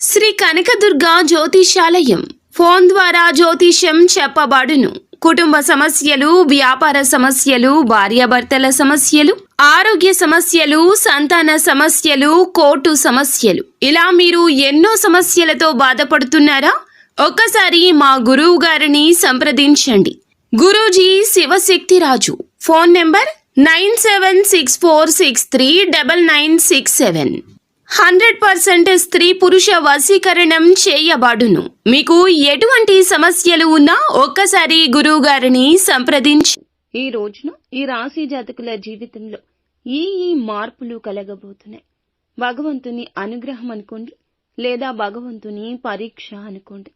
Shri Kanakadurga జ్యోతిషాలయం phone ద్వారా జ్యోతిష్యం చెప్పబడును. కుటుంబ సమస్యలు, వ్యాపార సమస్యలు, భార్యాభర్తల సమస్యలు, ఆరోగ్య సమస్యలు, సంతాన సమస్యలు, కోర్టు సమస్యలు, ఇలా మీరు ఎన్నో సమస్యలతో బాధపడుతున్నారా? ఒక్కసారి మా గురువు గారిని సంప్రదించండి. గురూజీ శివశక్తిరాజు. Phone number 9764639967. 100% స్త్రీ పురుష వశీకరణం చేయబడును. మీకు ఎటువంటి సమస్యలు ఉన్నా ఒక్కసారి గురువు గారిని సంప్రదించి. ఈ రోజున ఈ రాశి జాతకుల జీవితంలో ఈ మార్పులు కలగబోతున్నాయి. భగవంతుని అనుగ్రహం అనుకోండి, లేదా భగవంతుని పరీక్ష అనుకోండి.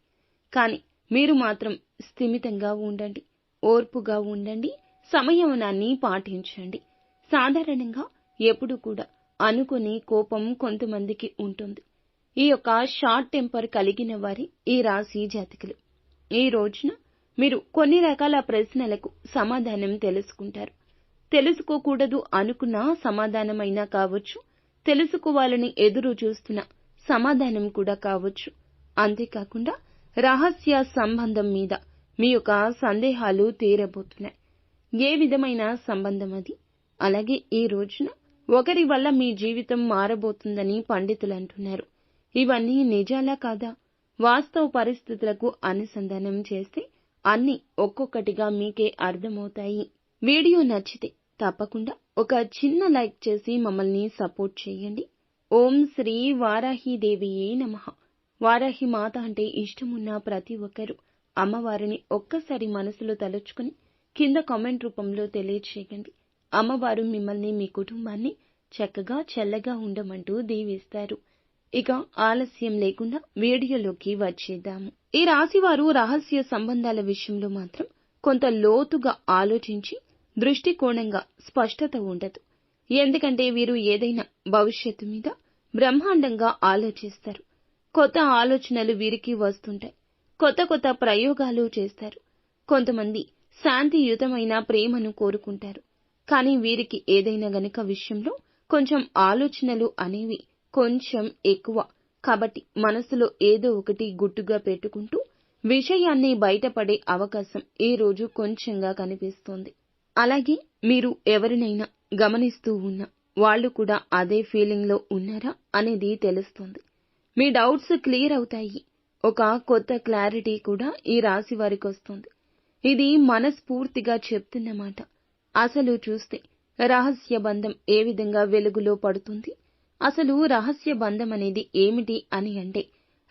కానీ మీరు మాత్రం స్థిమితంగా ఉండండి, ఓర్పుగా ఉండండి, సంయమనాన్ని పాటించండి. సాధారణంగా ఎప్పుడు కూడా అనుకుని కోపం కొంతమందికి ఉంటుంది. ఈ యొక్క షార్ట్ టెంపర్ కలిగిన వారి ఈ రాశి జాతకులు. ఈ రోజున మీరు కొన్ని రకాల ప్రశ్నలకు సమాధానం తెలుసుకుంటారు. తెలుసుకోకూడదు అనుకున్న సమాధానమైనా కావచ్చు, తెలుసుకోవాలని ఎదురు చూస్తున్న సమాధానం కూడా కావచ్చు. అంతేకాకుండా రహస్య సంబంధం మీద మీ యొక్క సందేహాలు తీరబోతున్నాయి. ఏ విధమైన సంబంధం అది? అలాగే ఈ రోజున ఒకరి వల్ల మీ జీవితం మారబోతుందని పండితులు అంటున్నారు. ఇవన్నీ నిజాలా కాదా? వాస్తవ పరిస్థితులకు అనుసంధానం చేస్తే అన్ని ఒక్కొక్కటిగా మీకే అర్థమవుతాయి. వీడియో నచ్చితే తప్పకుండా ఒక చిన్న లైక్ చేసి మమ్మల్ని సపోర్ట్ చేయండి. ఓం శ్రీ వారాహిదేవియే నమః. వారాహి మాత అంటే ఇష్టమున్న ప్రతి ఒక్కరూ అమ్మవారిని ఒక్కసారి మనసులో తలుచుకుని కింద కామెంట్ రూపంలో తెలియచేయండి. అమ్మవారు మిమ్మల్ని, మీ కుటుంబాన్ని చక్కగా చల్లగా ఉండమంటూ దీవిస్తారు. ఇక ఆలస్యం లేకుండా వీడియోలోకి వచ్చేద్దాము. ఈ రాశివారు రహస్య సంబంధాల విషయంలో మాత్రం కొంత లోతుగా ఆలోచించి దృష్టికోణంగా స్పష్టత ఉండదు. ఎందుకంటే వీరు ఏదైనా భవిష్యత్తు మీద బ్రహ్మాండంగా ఆలోచిస్తారు. కొత్త ఆలోచనలు వీరికి వస్తుంటాయి. కొత్త కొత్త ప్రయోగాలు చేస్తారు. కొంతమంది శాంతియుతమైన ప్రేమను కోరుకుంటారు. కానీ వీరికి ఏదైనా గనుక విషయంలో కొంచెం ఆలోచనలు అనేవి కొంచెం ఎక్కువ. కాబట్టి మనసులో ఏదో ఒకటి గుట్టుగా పెట్టుకుంటూ విషయాన్ని బయటపడే అవకాశం ఈ రోజు కొంచెంగా కనిపిస్తోంది. అలాగే మీరు ఎవరినైనా గమనిస్తూ ఉన్నా వాళ్ళు కూడా అదే ఫీలింగ్ లో ఉన్నారా అనేది తెలుస్తుంది. మీ డౌట్స్ క్లియర్ అవుతాయి. ఒక కొత్త క్లారిటీ కూడా ఈ రాశి వారికి వస్తుంది. ఇది మనస్ఫూర్తిగా చెప్తున్నమాట. అసలు చూస్తే రహస్య బంధం ఏ విధంగా వెలుగులో పడుతుంది? అసలు రహస్య బంధం అనేది ఏమిటి అని అంటే,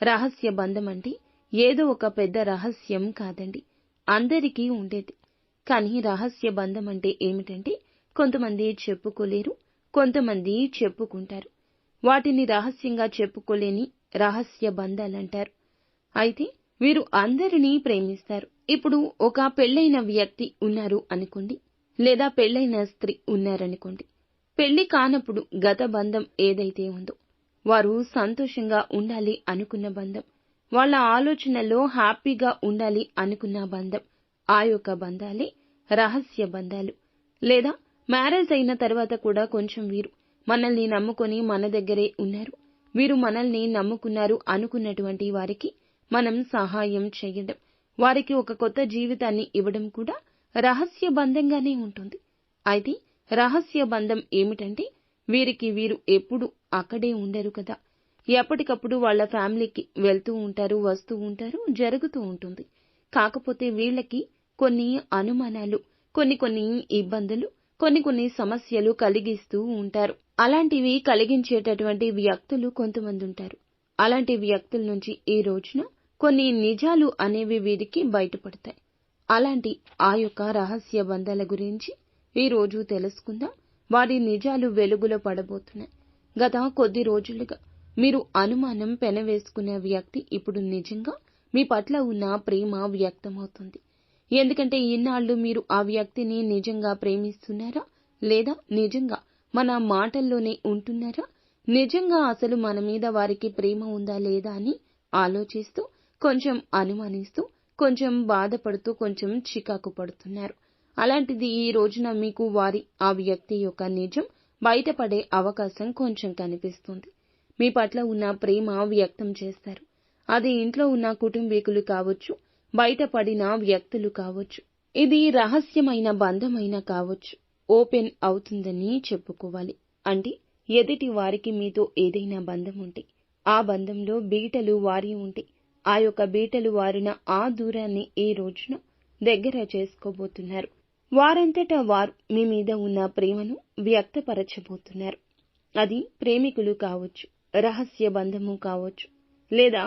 రహస్య బంధం అంటే ఏదో ఒక పెద్ద రహస్యం కాదండి, అందరికీ ఉండేది. కానీ రహస్య బంధం అంటే ఏమిటంటే కొంతమంది చెప్పుకోలేరు, కొంతమంది చెప్పుకుంటారు. వాటిని రహస్యంగా చెప్పుకోలేని రహస్య బంధాలంటారు. అయితే వీరు అందరినీ ప్రేమిస్తారు. ఇప్పుడు ఒక పెళ్లైన వ్యక్తి ఉన్నారు అనుకోండి, లేదా పెళ్లైన స్త్రీ ఉన్నారనుకోండి. పెళ్లి కానప్పుడు గత బంధం ఏదైతే ఉందో, వారు సంతోషంగా ఉండాలి అనుకున్న బంధం, వాళ్ళ ఆలోచనల్లో హ్యాపీగా ఉండాలి అనుకున్న బంధం, ఆ యొక్క బంధాలే రహస్య బంధాలు. లేదా మ్యారేజ్ అయిన తర్వాత కూడా కొంచెం వీరు మనల్ని నమ్ముకొని మన దగ్గరే ఉన్నారు, వీరు మనల్ని నమ్ముకున్నారు అనుకున్నటువంటి వారికి మనం సహాయం చేయడం, వారికి ఒక కొత్త జీవితాన్ని ఇవ్వడం కూడా రహస్య బంధంగానే ఉంటుంది. అయితే రహస్య బంధం ఏమిటంటే వీరికి వీరు ఎప్పుడు అక్కడే ఉండరు కదా, ఎప్పటికప్పుడు వాళ్ళ ఫ్యామిలీకి వెళ్తూ ఉంటారు, వస్తూ ఉంటారు, జరుగుతూ ఉంటుంది. కాకపోతే వీళ్ళకి కొన్ని అనుమానాలు, కొన్ని ఇబ్బందులు, కొన్ని సమస్యలు కలిగిస్తూ ఉంటారు. అలాంటివి కలిగించేటటువంటి వ్యక్తులు కొంతమంది ఉంటారు. అలాంటి వ్యక్తుల నుంచి ఈ రోజున కొన్ని నిజాలు అనేవి వీరికి బయటపడతాయి. అలాంటి ఆ యొక్క రహస్య బంధాల గురించి ఈ రోజు తెలుసుకుందాం. వారి నిజాలు వెలుగులో పడబోతున్నాయి. గత కొద్ది రోజులుగా మీరు అనుమానం పెనవేసుకునే వ్యక్తి ఇప్పుడు నిజంగా మీ పట్ల ఉన్న ప్రేమ వ్యక్తమవుతుంది. ఎందుకంటే ఇన్నాళ్లు మీరు ఆ వ్యక్తిని నిజంగా ప్రేమిస్తున్నారా, లేదా నిజంగా మన మాటల్లోనే ఉంటున్నారా, నిజంగా అసలు మన మీద వారికి ప్రేమ ఉందా లేదా అని ఆలోచిస్తూ, కొంచెం అనుమానిస్తూ, కొంచెం బాధపడుతూ, కొంచెం చికాకు పడుతున్నారు. అలాంటిది ఈ రోజున మీకు ఆ వ్యక్తి యొక్క నిజం బయటపడే అవకాశం కొంచెం కనిపిస్తుంది. మీ పట్ల ఉన్న ప్రేమ వ్యక్తం చేస్తారు. అది ఇంట్లో ఉన్న కుటుంబీకులు కావచ్చు, బయటపడిన వ్యక్తులు కావచ్చు. ఇది రహస్యమైన బంధమైనా కావచ్చు, ఓపెన్ అవుతుందని చెప్పుకోవాలి. అంటే ఎదుటి వారికి మీతో ఏదైనా బంధం ఉంటే, ఆ బంధంలో బీటలు వారి ఉంటే, ఆ యొక్క బీటలు వారిన ఆ దూరాన్ని ఈ రోజున దగ్గర చేసుకోబోతున్నారు. వారంతటా వారు మీ మీద ఉన్న ప్రేమను వ్యక్తపరచబోతున్నారు. అది ప్రేమికులు కావచ్చు, రహస్య బంధము కావచ్చు, లేదా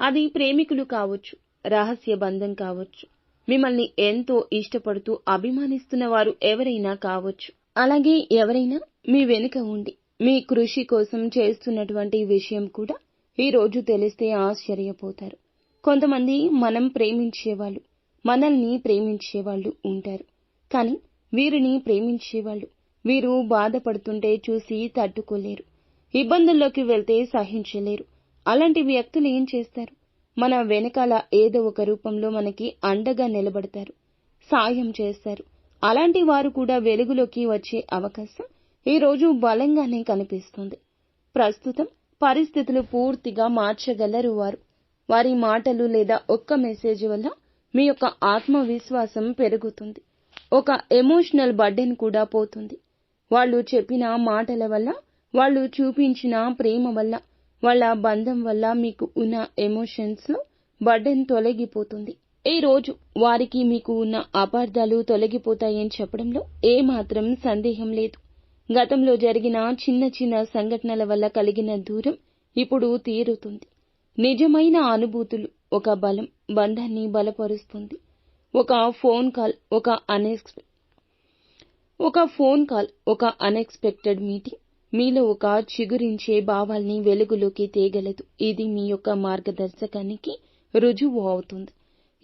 అది ప్రేమికులు కావచ్చు, రహస్య బంధం కావచ్చు, మిమ్మల్ని ఎంతో ఇష్టపడుతూ అభిమానిస్తున్న వారు ఎవరైనా కావచ్చు. అలాగే ఎవరైనా మీ వెనుక ఉండి మీ కృషి కోసం చేస్తున్నటువంటి విషయం కూడా ఈ రోజు తెలిస్తే ఆశ్చర్యపోతారు. కొంతమంది మనం ప్రేమించేవాళ్ళు, మనల్ని ప్రేమించేవాళ్ళు ఉంటారు. కానీ వీరిని ప్రేమించేవాళ్ళు వీరు బాధపడుతుంటే చూసి తట్టుకోలేరు, ఇబ్బందుల్లోకి వెళ్తే సహించలేరు. అలాంటి వ్యక్తులు ఏం చేస్తారు? మన వెనకాల ఏదో ఒక రూపంలో మనకి అండగా నిలబడతారు, సాయం చేస్తారు. అలాంటి వారు కూడా వెలుగులోకి వచ్చే అవకాశం ఈ రోజు బలంగానే కనిపిస్తుంది. ప్రస్తుతం పరిస్థితులు పూర్తిగా మార్చగలరు వారు. వారి మాటలు లేదా ఒక్క మెసేజ్ వల్ల మీ యొక్క ఆత్మవిశ్వాసం పెరుగుతుంది. ఒక ఎమోషనల్ బర్డెన్ కూడా పోతుంది. వాళ్ళు చెప్పిన మాటల వల్ల, వాళ్ళు చూపించిన ప్రేమ వల్ల, వాళ్ళ బంధం వల్ల మీకు ఉన్న ఎమోషన్స్ లో బర్డెన్ తొలగిపోతుంది. ఈ రోజు వారికి మీకు ఉన్న అపార్థాలు తొలగిపోతాయని చెప్పడంలో ఏమాత్రం సందేహం లేదు. గతంలో జరిగిన చిన్న చిన్న సంఘటనల వల్ల కలిగిన దూరం ఇప్పుడు తీరుతుంది. నిజమైన అనుభూతులు ఒక బలం బంధాన్ని బలపరుస్తుంది. ఒక ఫోన్ కాల్, ఒక అన్ఎక్స్పెక్టెడ్ మీటింగ్ మీలో ఒక చిగురించే భావాల్ని వెలుగులోకి తేగలదు. ఇది మీ యొక్క మార్గదర్శకానికి రుజువు అవుతుంది.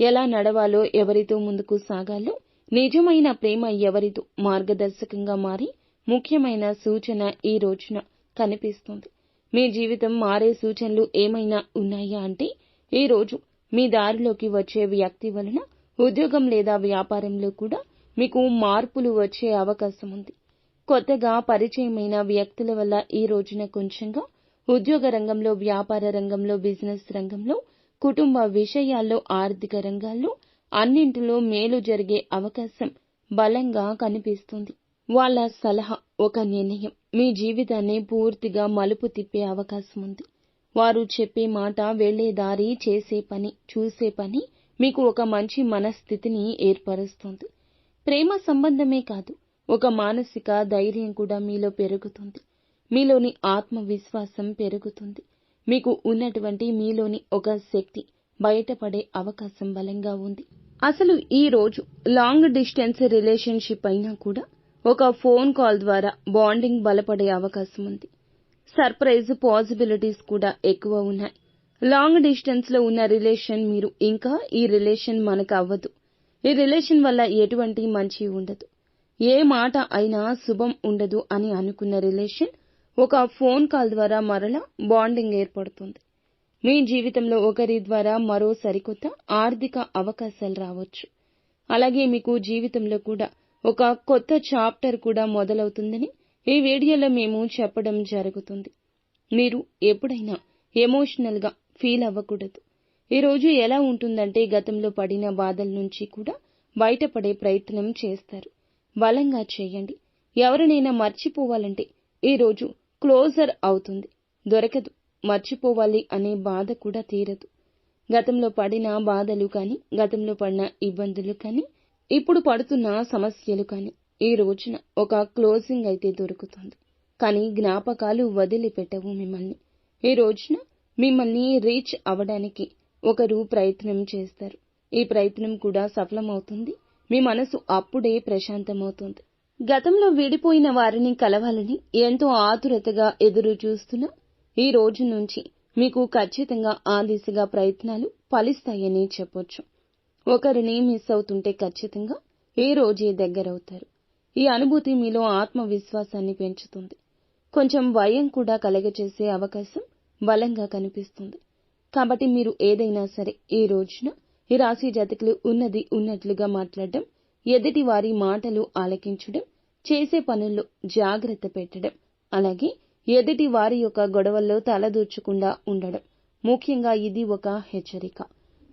ఎలా నడవాలో, ఎవరితో ముందుకు సాగాలో, నిజమైన ప్రేమ ఎవరితో మార్గదర్శకంగా మారి ముఖ్యమైన సూచన ఈ రోజున కనిపిస్తుంది. మీ జీవితం మారే సూచనలు ఏమైనా ఉన్నాయా అంటే, ఈ రోజు మీ దారిలోకి వచ్చే వ్యక్తి వలన ఉద్యోగం లేదా వ్యాపారంలో కూడా మీకు మార్పులు వచ్చే అవకాశం ఉంది. కొత్తగా పరిచయమైన వ్యక్తుల వల్ల ఈ రోజున కొంచెంగా ఉద్యోగ రంగంలో, వ్యాపార రంగంలో, బిజినెస్ రంగంలో, కుటుంబ విషయాల్లో, ఆర్థిక రంగాల్లో అన్నింటిలో మేలు జరిగే అవకాశం బలంగా కనిపిస్తుంది. వాళ్ళ సలహా, ఒక నిర్ణయం మీ జీవితాన్ని పూర్తిగా మలుపు తిప్పే అవకాశం ఉంది. వారు చెప్పే మాట, వెళ్లే దారి, చేసే పని, చూసే పని మీకు ఒక మంచి మనస్థితిని ఏర్పరుస్తుంది. ప్రేమ సంబంధమే కాదు, ఒక మానసిక ధైర్యం కూడా మీలో పెరుగుతుంది. మీలోని ఆత్మవిశ్వాసం పెరుగుతుంది. మీకు ఉన్నటువంటి మీలోని ఒక శక్తి బయటపడే అవకాశం బలంగా ఉంది. అసలు ఈ రోజు లాంగ్ డిస్టెన్స్ రిలేషన్షిప్ అయినా కూడా ఒక ఫోన్ కాల్ ద్వారా బాండింగ్ బలపడే అవకాశం ఉంది. సర్ప్రైజ్ పాసిబిలిటీస్ కూడా ఎక్కువ ఉన్నాయి. లాంగ్ డిస్టెన్స్ లో ఉన్న రిలేషన్ మీరు ఇంకా ఈ రిలేషన్ మనకు అవ్వదు, ఈ రిలేషన్ వల్ల ఎటువంటి మంచి ఉండదు, ఏ మాట అయినా శుభం ఉండదు అని అనుకున్న రిలేషన్ ఒక ఫోన్ కాల్ ద్వారా మరలా బాండింగ్ ఏర్పడుతుంది. మీ జీవితంలో ఒకరి ద్వారా మరో సరికొత్త ఆర్థిక అవకాశాలు రావచ్చు. అలాగే మీకు జీవితంలో కూడా ఒక కొత్త చాప్టర్ కూడా మొదలవుతుందని ఈ వీడియోలో మేము చెప్పడం జరుగుతుంది. మీరు ఎప్పుడైనా ఎమోషనల్ గా ఫీల్ అవ్వకూడదు. ఈ రోజు ఎలా ఉంటుందంటే, గతంలో పడిన బాధల నుంచి కూడా బయటపడే ప్రయత్నం చేస్తారు. బలంగా చేయండి. ఎవరినైనా మర్చిపోవాలంటే ఈ రోజు క్లోజర్ అవుతుంది, దొరకదు. మర్చిపోవాలి అనే బాధ కూడా తీరదు. గతంలో పడిన బాధలు కానీ, గతంలో పడిన ఇబ్బందులు కానీ, ఇప్పుడు పడుతున్న సమస్యలు కానీ ఈ రోజున ఒక క్లోజింగ్ అయితే దొరుకుతుంది. కానీ జ్ఞాపకాలు వదిలిపెట్టవు మిమ్మల్ని. ఈ రోజున మిమ్మల్ని రీచ్ అవ్వడానికి ఒకరు ప్రయత్నం చేస్తారు. ఈ ప్రయత్నం కూడా సఫలమవుతుంది. మీ మనసు అప్పుడే ప్రశాంతమవుతుంది. గతంలో విడిపోయిన వారిని కలవాలని ఎంతో ఆతురతగా ఎదురు చూస్తున్నా ఈ రోజు నుంచి మీకు ఖచ్చితంగా ఆ దిశగా ప్రయత్నాలు ఫలిస్తాయని చెప్పొచ్చు. ఒకరిని మిస్ అవుతుంటే ఖచ్చితంగా ఈ రోజే దగ్గరవుతారు. ఈ అనుభూతి మీలో ఆత్మవిశ్వాసాన్ని పెంచుతుంది. కొంచెం భయం కూడా కలగచేసే అవకాశం బలంగా కనిపిస్తుంది. కాబట్టి మీరు ఏదైనా సరే ఈ రోజున ఈ రాశి జాతకులు ఉన్నది ఉన్నట్లుగా మాట్లాడడం, ఎదుటి వారి మాటలు ఆలకించడం, చేసే పనుల్లో జాగ్రత్త పెట్టడం, అలాగే ఎదుటి వారి యొక్క గొడవల్లో తలదూర్చకుండా ఉండడం. ముఖ్యంగా ఇది ఒక హెచ్చరిక.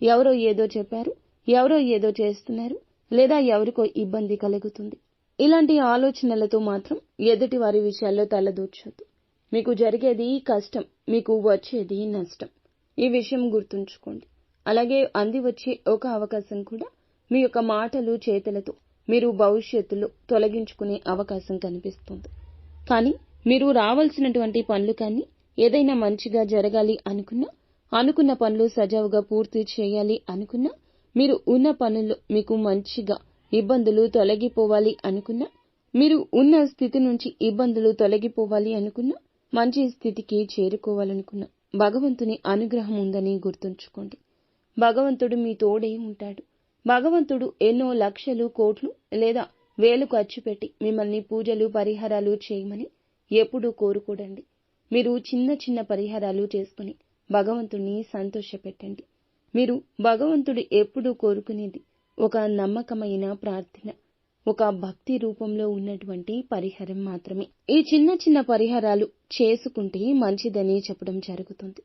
ఎవరో ఏదో చెప్పారు, ఎవరో ఏదో చేస్తున్నారు, లేదా ఎవరికో ఇబ్బంది కలుగుతుంది. ఇలాంటి ఆలోచనలతో మాత్రం ఎదుటి వారి విషయాల్లో తలదూర్చొద్దు. మీకు జరిగేది కష్టం, మీకు వచ్చేది నష్టం. ఈ విషయం గుర్తుంచుకోండి. అలాగే అంది వచ్చే ఒక అవకాశం కూడా మీ యొక్క మాటలు చేతులతో మీరు భవిష్యత్తులో తొలగించుకునే అవకాశం కనిపిస్తుంది. కానీ మీరు రావాల్సినటువంటి పనులు కానీ ఏదైనా మంచిగా జరగాలి అనుకున్నా, అనుకున్న పనులు సజావుగా పూర్తి చేయాలి అనుకున్నా, మీరు ఉన్న పనుల్లో మీకు మంచిగా ఇబ్బందులు తొలగిపోవాలి అనుకున్నా, మీరు ఉన్న స్థితి నుంచి ఇబ్బందులు తొలగిపోవాలి అనుకున్నా, మంచి స్థితికి చేరుకోవాలనుకున్నా భగవంతుని అనుగ్రహం ఉందని గుర్తుంచుకోండి. భగవంతుడు మీ తోడే ఉంటాడు. భగవంతుడు ఎన్నో లక్షలు, కోట్లు లేదా వేలు ఖర్చు పెట్టి మిమ్మల్ని పూజలు, పరిహారాలు చేయమని ఎప్పుడూ కోరుకోడండి. మీరు చిన్న చిన్న పరిహారాలు చేసుకుని భగవంతుణ్ణి సంతోషపెట్టండి. మీరు భగవంతుడు ఎప్పుడూ కోరుకునేది ఒక నమ్మకమైన ప్రార్థన, ఒక భక్తి రూపంలో ఉన్నటువంటి పరిహారం మాత్రమే. ఈ చిన్న చిన్న పరిహారాలు చేసుకుంటే మంచిదని చెప్పడం జరుగుతుంది.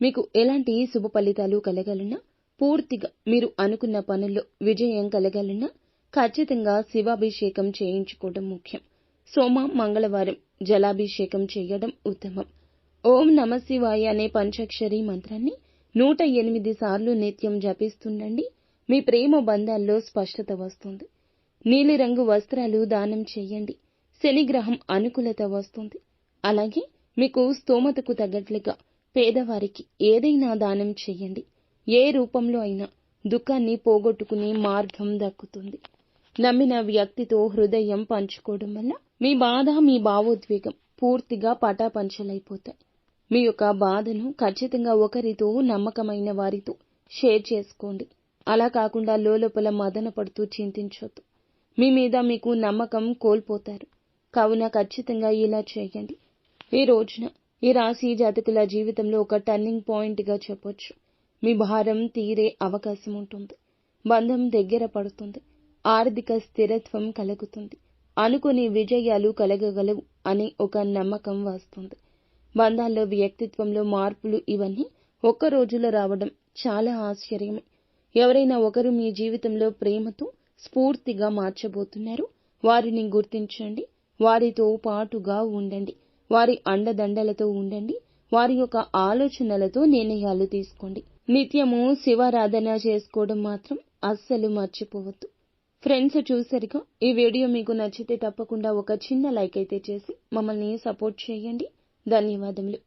మీకు ఎలాంటి శుభ ఫలితాలు కలగాలన్నా, పూర్తిగా మీరు అనుకున్న పనుల్లో విజయం కలగాలన్నా ఖచ్చితంగా శివాభిషేకం చేయించుకోవడం ముఖ్యం. సోమ, మంగళవారం జలాభిషేకం చేయడం ఉత్తమం. ఓం నమ శివాయ అనే పంచాక్షరి మంత్రాన్ని 108 సార్లు నిత్యం జపిస్తుండండి. మీ ప్రేమ బంధాల్లో స్పష్టత వస్తుంది. నీలిరంగు వస్త్రాలు దానం చేయండి. శనిగ్రహం అనుకూలత వస్తుంది. అలాగే మీకు స్తోమతకు తగ్గట్లుగా పేదవారికి ఏదైనా దానం చేయండి. ఏ రూపంలో అయినా దుఃఖాన్ని పోగొట్టుకునే మార్గం దక్కుతుంది. నమ్మిన వ్యక్తితో హృదయం పంచుకోవడం వల్ల మీ బాధ, మీ భావోద్వేగం పూర్తిగా పటాపంచలైపోతాయి. మీ యొక్క బాధను ఖచ్చితంగా ఒకరితో, నమ్మకమైన వారితో షేర్ చేసుకోండి. అలా కాకుండా లోపల మదన పడుతూ చింతించొద్దు. మీ మీద మీకు నమ్మకం కోల్పోతారు. కావున ఖచ్చితంగా ఇలా చేయండి. ఈ రోజున ఈ రాశి జాతకుల జీవితంలో ఒక టర్నింగ్ పాయింట్ గా చెప్పొచ్చు. మీ భారం తీరే అవకాశం ఉంటుంది. బంధం దగ్గర పడుతుంది. ఆర్థిక స్థిరత్వం కలుగుతుంది. అనుకుని విజయాలు కలగగలవు అనే ఒక నమ్మకం వస్తుంది. బంధాల్లో, వ్యక్తిత్వంలో మార్పులు ఇవన్నీ ఒక్క రోజులో రావడం చాలా ఆశ్చర్యమే. ఎవరైనా ఒకరు మీ జీవితంలో ప్రేమతో స్ఫూర్తిగా మార్చబోతున్నారు. వారిని గుర్తించండి. వారితో పాటుగా ఉండండి. వారి అండదండలతో ఉండండి. వారి యొక్క ఆలోచనలతో నిర్ణయాలు తీసుకోండి. నిత్యము శివారాధన చేసుకోవడం మాత్రం అస్సలు మర్చిపోవద్దు. ఫ్రెండ్స్, చూసారుగా, ఈ వీడియో మీకు నచ్చితే తప్పకుండా ఒక చిన్న లైక్ అయితే చేసి మమ్మల్ని సపోర్ట్ చేయండి. ధన్యవాదములు.